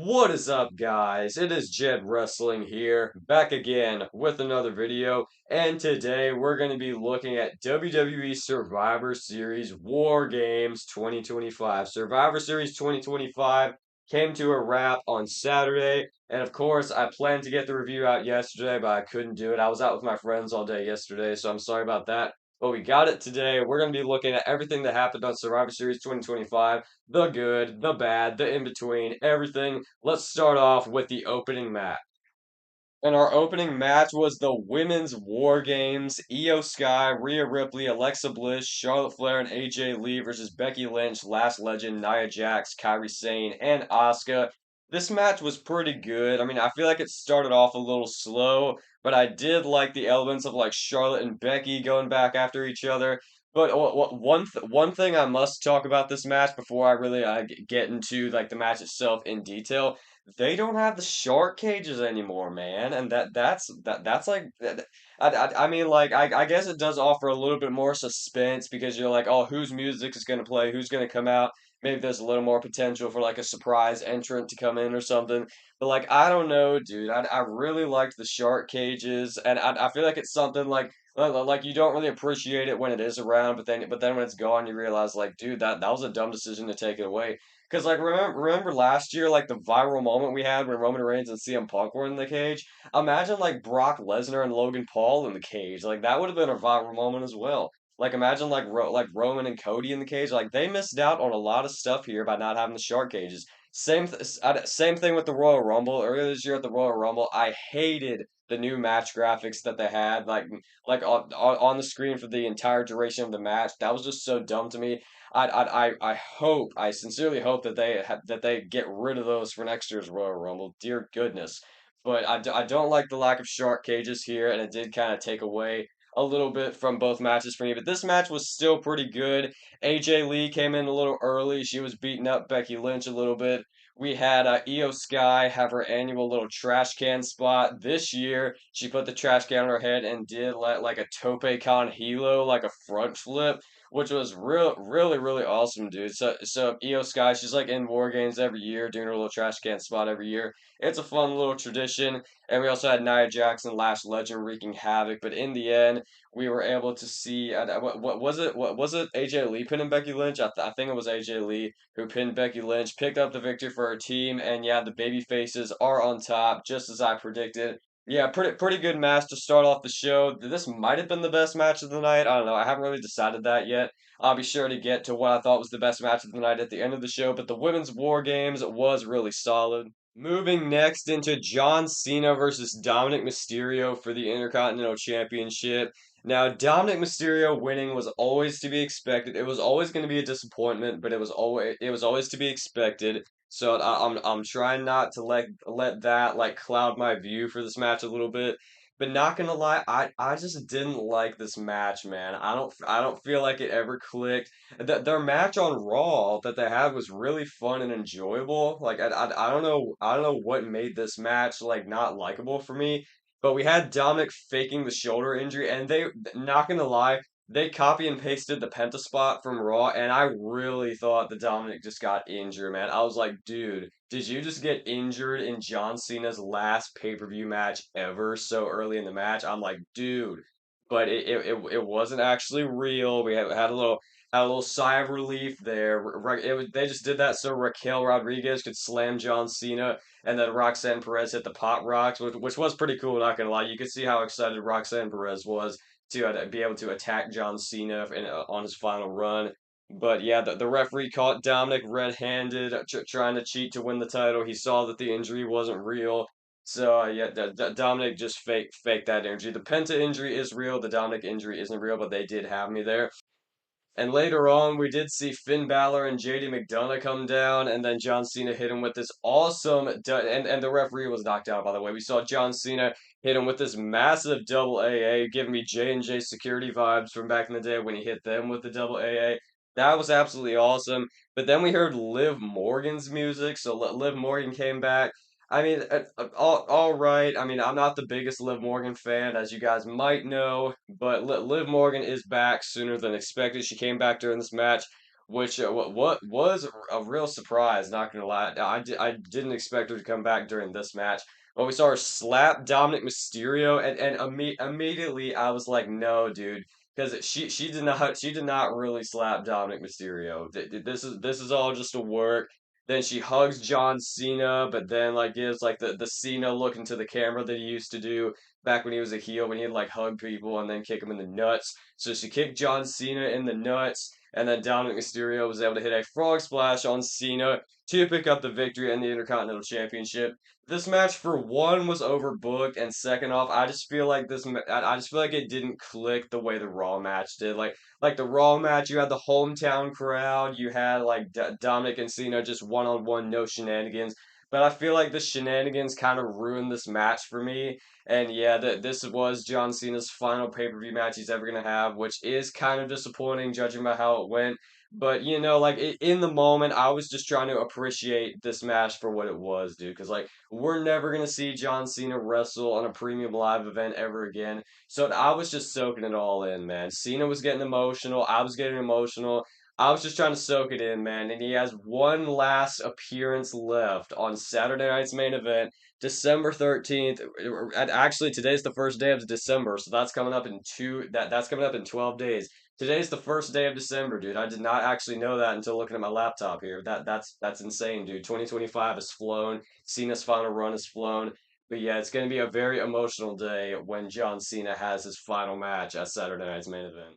What is up, guys? It is Jed Wrestling here, back again with another video, and today we're going to be looking at WWE Survivor Series War Games 2025. Survivor Series 2025 came to a wrap on Saturday, and of course, I planned to get the review out yesterday, but I couldn't do it. I was out with my friends all day yesterday, so I'm sorry about that. But we got it today. We're going to be looking at everything that happened on Survivor Series 2025, the good, the bad, the in between, everything. Let's start off with the opening match. And our opening match was the Women's War Games. Io Sky, Rhea Ripley, Alexa Bliss, Charlotte Flair, and AJ Lee versus Becky Lynch, Last Legend, Nia Jax, Kairi Sane, and Asuka. This match was pretty good. I mean, I feel like it started off a little slow, but I did like the elements of like Charlotte and Becky going back after each other. But one thing I must talk about this match before I really get into like the match itself in detail, they don't have the shark cages anymore, man, and that's like I mean, like I guess it does offer a little bit more suspense because you're like, oh, whose music is gonna play, who's gonna come out. Maybe there's a little more potential for like a surprise entrant to come in or something. But like I don't know, dude. I really liked the shark cages, and I feel like it's something like you don't really appreciate it when it is around, but then when it's gone, you realize like, dude, that was a dumb decision to take it away. Because like remember last year like the viral moment we had when Roman Reigns and CM Punk were in the cage. Imagine like Brock Lesnar and Logan Paul in the cage. Like that would have been a viral moment as well. Like imagine like Roman and Cody in the cage. Like they missed out on a lot of stuff here by not having the shark cages. Same thing with the Royal Rumble. Earlier this year at the Royal Rumble, I hated the new match graphics that they had like on the screen for the entire duration of the match. That was just so dumb to me. I sincerely hope that they get rid of those for next year's Royal Rumble. Dear goodness. But I don't like the lack of shark cages here, and it did kind of take away a little bit from both matches for me. But this match was still pretty good. AJ Lee came in a little early. She was beating up Becky Lynch a little bit. We had Io Sky have her annual little trash can spot. This year, she put the trash can on her head and did like a tope con hilo, like a front flip, which was really awesome, dude. So Io Sky, she's like in War Games every year, doing her little trash can spot every year. It's a fun little tradition. And we also had Nia Jackson, Last Legend, wreaking havoc. But in the end, we were able to see what was it? What was it? AJ Lee pinning Becky Lynch. I think it was AJ Lee who pinned Becky Lynch, picked up the victory for her team, and yeah, the baby faces are on top, just as I predicted. Yeah, pretty good match to start off the show. This might have been the best match of the night. I don't know. I haven't really decided that yet. I'll be sure to get to what I thought was the best match of the night at the end of the show, but the women's War Games was really solid. Moving next into John Cena versus Dominic Mysterio for the Intercontinental Championship. Now, Dominic Mysterio winning was always to be expected. It was always going to be a disappointment, but it was always to be expected. So I'm trying not to let that like cloud my view for this match a little bit. But not gonna lie, I just didn't like this match, man. I don't feel like it ever clicked. Their match on Raw that they had was really fun and enjoyable. Like I don't know what made this match like not likable for me. But we had Dominic faking the shoulder injury, and they, not gonna lie, they copy and pasted the Penta spot from Raw, and I really thought that Dominic just got injured, man. I was like, dude, did you just get injured in John Cena's last pay-per-view match ever so early in the match? I'm like, dude, but it wasn't actually real. We had a little sigh of relief there. They just did that so Raquel Rodriguez could slam John Cena, and then Roxanne Perez hit the pop rocks, which was pretty cool. Not gonna lie, you could see how excited Roxanne Perez was to be able to attack John Cena on his final run. But yeah, the referee caught Dominic red-handed, trying to cheat to win the title. He saw that the injury wasn't real. So yeah, Dominic just faked that injury. The Penta injury is real. The Dominic injury isn't real, but they did have me there. And later on, we did see Finn Balor and JD McDonough come down, and then John Cena hit him with this and the referee was knocked out, by the way. We saw John Cena hit him with this massive double AA, giving me J&J security vibes from back in the day when he hit them with the double AA. That was absolutely awesome. But then we heard Liv Morgan's music, so Liv Morgan came back. I mean, all right. I mean, I'm not the biggest Liv Morgan fan, as you guys might know, but Liv Morgan is back sooner than expected. She came back during this match which what was a real surprise. Not gonna lie, I didn't expect her to come back during this match. But we saw her slap Dominic Mysterio, and immediately I was like, no, dude, because she did not really slap Dominic Mysterio. This is all just a work. Then she hugs John Cena, but then like gives like the Cena look into the camera that he used to do back when he was a heel, when he'd like hug people and then kick them in the nuts. So she kicked John Cena in the nuts, and then Dominic Mysterio was able to hit a frog splash on Cena to pick up the victory and the Intercontinental Championship. This match, for one, was overbooked, and second off, I just feel like I just feel like it didn't click the way the Raw match did. Like the Raw match, you had the hometown crowd, you had like Dominic and Cena just one on one, no shenanigans. But I feel like the shenanigans kind of ruined this match for me. And yeah, this was John Cena's final pay-per-view match he's ever gonna have, which is kind of disappointing judging by how it went. But you know, like in the moment, I was just trying to appreciate this match for what it was, dude. Because like we're never gonna see John Cena wrestle on a premium live event ever again. So I was just soaking it all in, man. Cena was getting emotional. I was getting emotional. I was just trying to soak it in, man. And he has one last appearance left on Saturday night's main event. December 13th. And actually, today's the first day of December, so that's coming up in that's coming up in 12 days. Today's the first day of December, dude. I did not actually know that until looking at my laptop here. That's insane, dude. 2025 has flown. Cena's final run has flown. But yeah, it's going to be a very emotional day when John Cena has his final match at Saturday night's main event.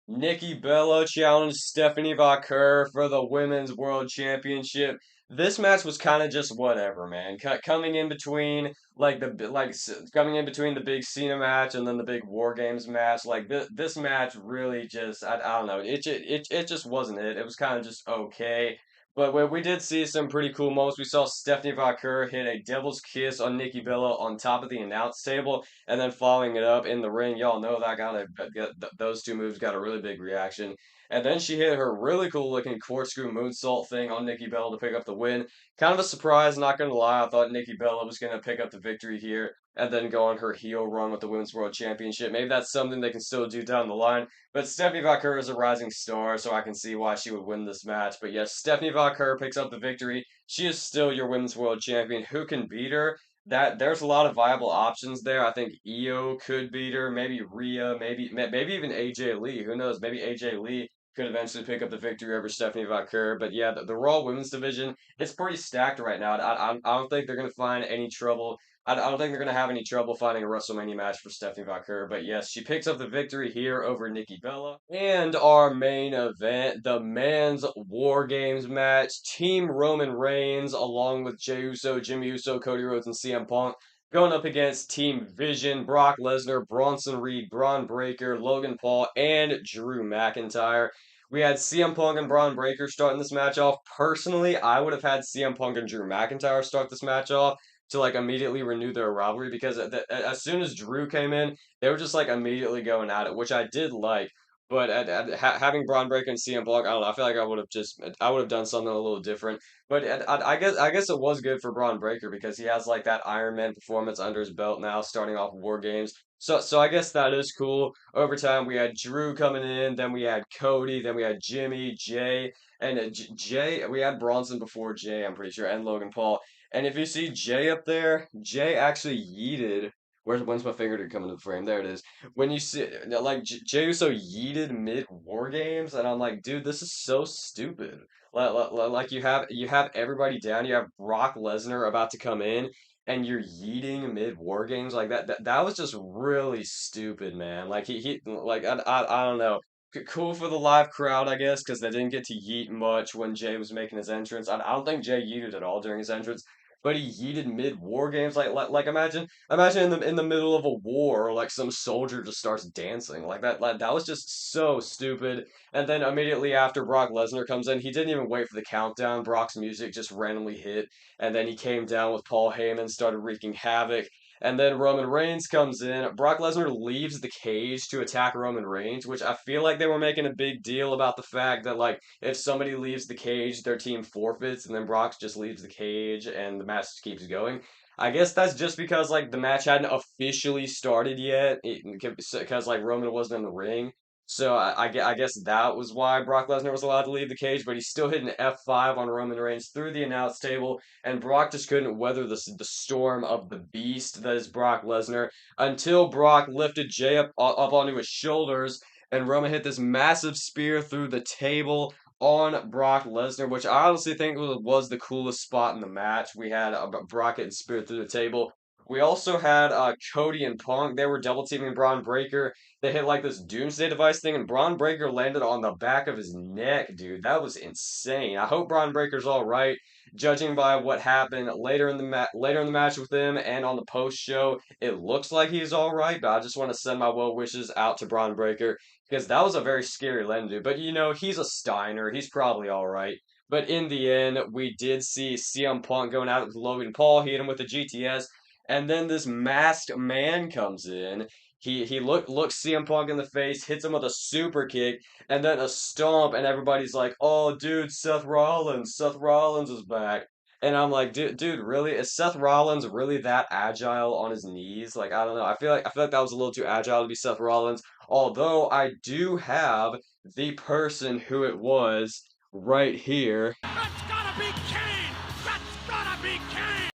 Nikki Bella challenged Stephanie Vaquer for the Women's World Championship. This match was kind of just whatever, man. Coming in between coming in between the big Cena match and then the big War Games match, like this match really just I don't know. It just wasn't it. It was kind of just okay. But we did see some pretty cool moments. We saw Stephanie Vaquer hit a Devil's Kiss on Nikki Bella on top of the announce table, and then following it up in the ring. Y'all know that those two moves got a really big reaction. And then she hit her really cool looking corkscrew moonsault thing on Nikki Bella to pick up the win. Kind of a surprise, not gonna lie. I thought Nikki Bella was gonna pick up the victory here and then go on her heel run with the Women's World Championship. Maybe that's something they can still do down the line. But Stephanie Vaquer is a rising star, so I can see why she would win this match. But yes, Stephanie Vaquer picks up the victory. She is still your Women's World Champion. Who can beat her? That there's a lot of viable options there. I think Io could beat her, maybe Rhea, maybe even AJ Lee. Who knows? Maybe AJ Lee could eventually pick up the victory over Stephanie Vaquer. But yeah, the Raw Women's division, it's pretty stacked right now. I don't think they're gonna find any trouble. I don't think they're gonna have any trouble finding a WrestleMania match for Stephanie Vaquer. But yes, she picks up the victory here over Nikki Bella. And our main event, the Men's War Games match, Team Roman Reigns along with Jey Uso, Jimmy Uso, Cody Rhodes, and CM Punk going up against Team Vision, Brock Lesnar, Bronson Reed, Braun Breaker, Logan Paul, and Drew McIntyre. We had CM Punk and Braun Breaker starting this match off. Personally, I would have had CM Punk and Drew McIntyre start this match off to like immediately renew their rivalry because as soon as Drew came in, they were just like immediately going at it, which I did like. But having Braun Breaker and CM Punk, I don't know. I feel like I would have done something a little different. But I guess it was good for Braun Breaker because he has like that Iron Man performance under his belt now, starting off War Games. So I guess that is cool. Over time, we had Drew coming in, then we had Cody, then we had Jimmy, Jay, and Jay. We had Bronson before Jay, I'm pretty sure, and Logan Paul. And if you see Jay up there, Jay actually yeeted. When's my finger to come into the frame? There it is. When you see like Jey Uso yeeted mid War Games, and I'm like, dude, this is so stupid. Like you have everybody down. You have Brock Lesnar about to come in, and you're yeeting mid War Games like that. That was just really stupid, man. Like he like I don't know. Cool for the live crowd, I guess, because they didn't get to yeet much when Jay was making his entrance. I don't think Jay yeeted at all during his entrance, but he yeeted mid War Games. Like imagine in the middle of a war, like some soldier just starts dancing like that. Like that was just so stupid. And then immediately after Brock Lesnar comes in, he didn't even wait for the countdown. Brock's music just randomly hit, and then he came down with Paul Heyman, started wreaking havoc. And then Roman Reigns comes in. Brock Lesnar leaves the cage to attack Roman Reigns, which I feel like they were making a big deal about the fact that like if somebody leaves the cage, their team forfeits, and then Brock just leaves the cage and the match keeps going. I guess that's just because like the match hadn't officially started yet, because like Roman wasn't in the ring. So I guess that was why Brock Lesnar was allowed to leave the cage, but he still hit an F5 on Roman Reigns through the announce table, and Brock just couldn't weather the storm of the beast that is Brock Lesnar until Brock lifted Jay up onto his shoulders, and Roman hit this massive spear through the table on Brock Lesnar, which I honestly think was the coolest spot in the match. We had Brock getting speared through the table. We also had Cody and Punk. They were double teaming Braun Breaker. They hit like this doomsday device thing, and Braun Breaker landed on the back of his neck, dude. That was insane. I hope Braun Breaker's all right. Judging by what happened later in the match with him and on the post show, it looks like he's all right. But I just want to send my well wishes out to Braun Breaker because that was a very scary landing, dude. But you know, he's a Steiner. He's probably all right. But in the end, we did see CM Punk going out with Logan Paul. He hit him with the GTS. And then this masked man comes in. He looks CM Punk in the face, hits him with a super kick, and then a stomp, and everybody's like, "Oh, dude, Seth Rollins is back." And I'm like, dude, really? Is Seth Rollins really that agile on his knees? Like, I don't know. I feel like that was a little too agile to be Seth Rollins. Although I do have the person who it was right here. That's gotta be Kane! That's gotta be Kane!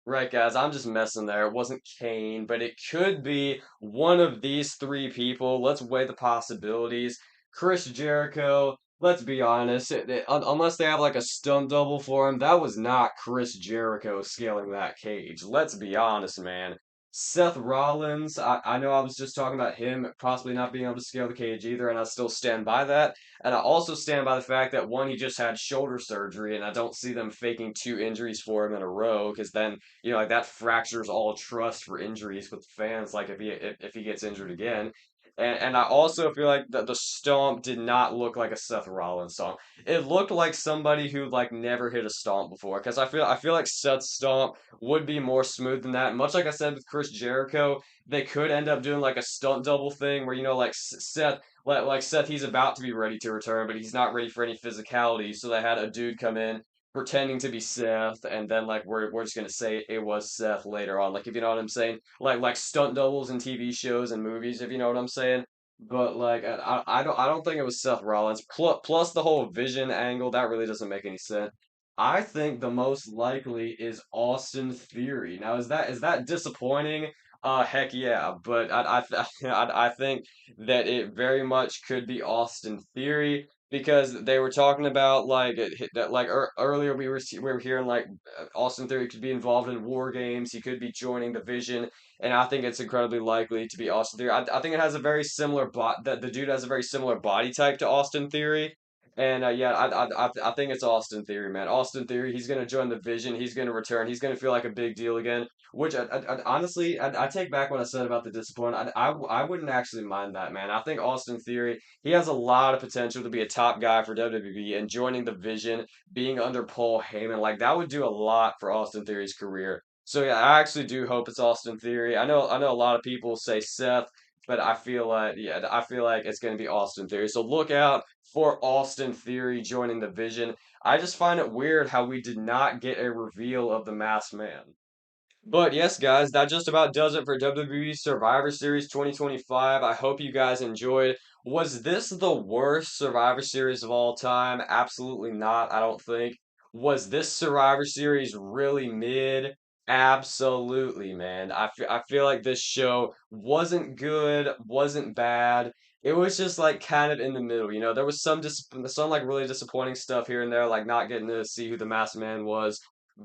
Right, guys, I'm just messing there. It wasn't Kane, but it could be one of these three people. Let's weigh the possibilities. Chris Jericho, let's be honest, unless they have like a stunt double for him, that was not Chris Jericho scaling that cage. Let's be honest, man. Seth Rollins, I know I was just talking about him possibly not being able to scale the cage either, and I still stand by that. And I also stand by the fact that one, he just had shoulder surgery, and I don't see them faking two injuries for him in a row, because then like that fractures all trust for injuries with fans. Like if he gets injured again, and I also feel like the stomp did not look like a Seth Rollins stomp. It looked like somebody who like never hit a stomp before. Because I feel like Seth's stomp would be more smooth than that. Much like I said with Chris Jericho, they could end up doing like a stunt double thing where like Seth. Like Seth, he's about to be ready to return, but he's not ready for any physicality. So they had a dude come in pretending to be Seth, and then like we're just gonna say it was Seth later on. Like if you know what I'm saying, like stunt doubles in TV shows and movies, if you know what I'm saying. But like I don't think it was Seth Rollins. Plus the whole Vision angle that really doesn't make any sense. I think the most likely is Austin Theory. Now is that disappointing? Heck yeah, but I think that it very much could be Austin Theory because they were talking about like that like earlier we were hearing like Austin Theory could be involved in war games. He could be joining the Vision, and I think it's incredibly likely to be Austin Theory. I think it has a very similar that the dude has a very similar body type to Austin Theory. And yeah, I think it's Austin Theory, man. Austin Theory, he's gonna join the Vision. He's gonna return. He's gonna feel like a big deal again. Which honestly, I take back what I said about the disappointment. I wouldn't actually mind that, man. I think Austin Theory, he has a lot of potential to be a top guy for WWE, and joining the Vision, being under Paul Heyman, like that would do a lot for Austin Theory's career. So yeah, I actually do hope it's Austin Theory. I know a lot of people say Seth, but I feel like yeah, I feel like it's going to be Austin Theory. So look out for Austin Theory joining the Vision. I just find it weird how we did not get a reveal of the Masked Man. But yes, guys, that just about does it for WWE Survivor Series 2025. I hope you guys enjoyed. Was this the worst Survivor Series of all time? Absolutely not, I don't think. Was this Survivor Series really mid? Absolutely, man. I feel like this show wasn't good, wasn't bad. It was just like kind of in the middle, you know. There was some like really disappointing stuff here and there, like not getting to see who the Masked Man was.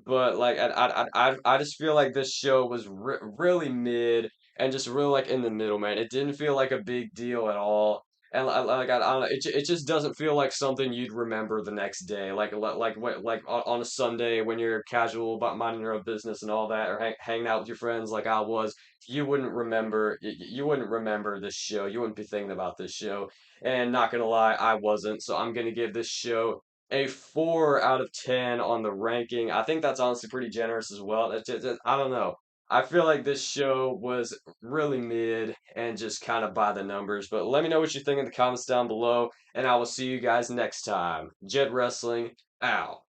But like I just feel like this show was really mid and just really like in the middle, man. It didn't feel like a big deal at all. And I don't know, it just doesn't feel like something you'd remember the next day, like on a Sunday when you're casual about minding your own business and all that, or hanging out with your friends like I was. You wouldn't remember this show. You wouldn't be thinking about this show. And not gonna lie, I wasn't. So I'm gonna give this show a 4 out of 10 on the ranking. I think that's honestly pretty generous as well. I don't know. I feel like this show was really mid and just kind of by the numbers. But let me know what you think in the comments down below, and I will see you guys next time. Jed Wrestling out.